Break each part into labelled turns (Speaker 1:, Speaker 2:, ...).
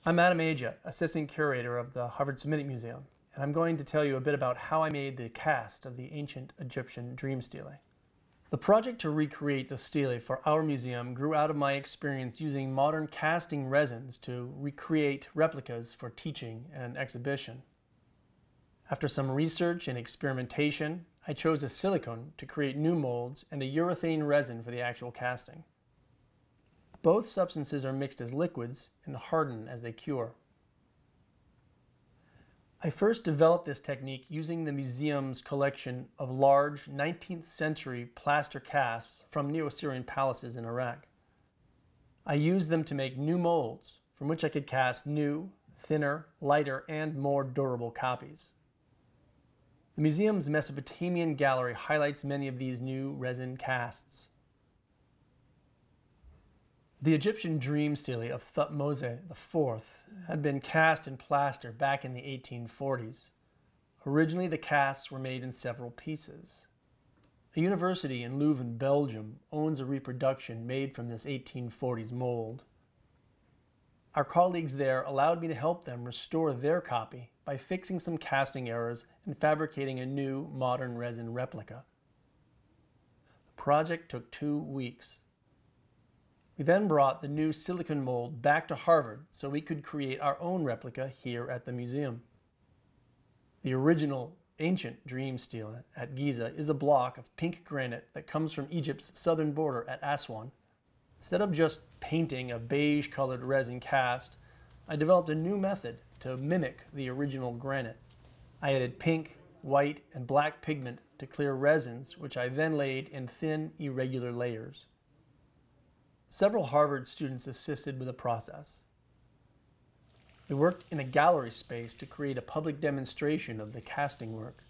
Speaker 1: I'm Adam Aja, Assistant Curator of the Harvard Semitic Museum, and I'm going to tell you a bit about how I made the cast of the ancient Egyptian dream stele. The project to recreate the stele for our museum grew out of my experience using modern casting resins to recreate replicas for teaching and exhibition. After some research and experimentation, I chose a silicone to create new molds and a urethane resin for the actual casting. Both substances are mixed as liquids and harden as they cure. I first developed this technique using the museum's collection of large 19th century plaster casts from Neo-Assyrian palaces in Iraq. I used them to make new molds from which I could cast new, thinner, lighter, and more durable copies. The museum's Mesopotamian gallery highlights many of these new resin casts. The Egyptian dream stele of Thutmose IV had been cast in plaster back in the 1840s. Originally, the casts were made in several pieces. A university in Leuven, Belgium, owns a reproduction made from this 1840s mold. Our colleagues there allowed me to help them restore their copy by fixing some casting errors and fabricating a new, modern resin replica. The project took 2 weeks. We then brought the new silicone mold back to Harvard so we could create our own replica here at the museum. The original ancient dream stele at Giza is a block of pink granite that comes from Egypt's southern border at Aswan. Instead of just painting a beige-colored resin cast, I developed a new method to mimic the original granite. I added pink, white, and black pigment to clear resins, which I then laid in thin, irregular layers. Several Harvard students assisted with the process. We worked in a gallery space to create a public demonstration of the casting work.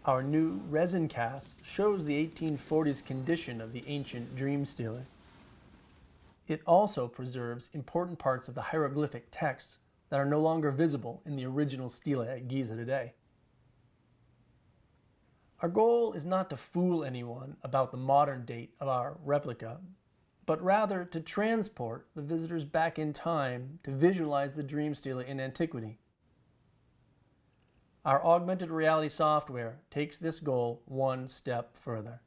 Speaker 1: Our new resin cast shows the 1840s condition of the ancient dream stele. It also preserves important parts of the hieroglyphic texts that are no longer visible in the original stele at Giza today. Our goal is not to fool anyone about the modern date of our replica, but rather to transport the visitors back in time to visualize the dream stele in antiquity. Our augmented reality software takes this goal one step further.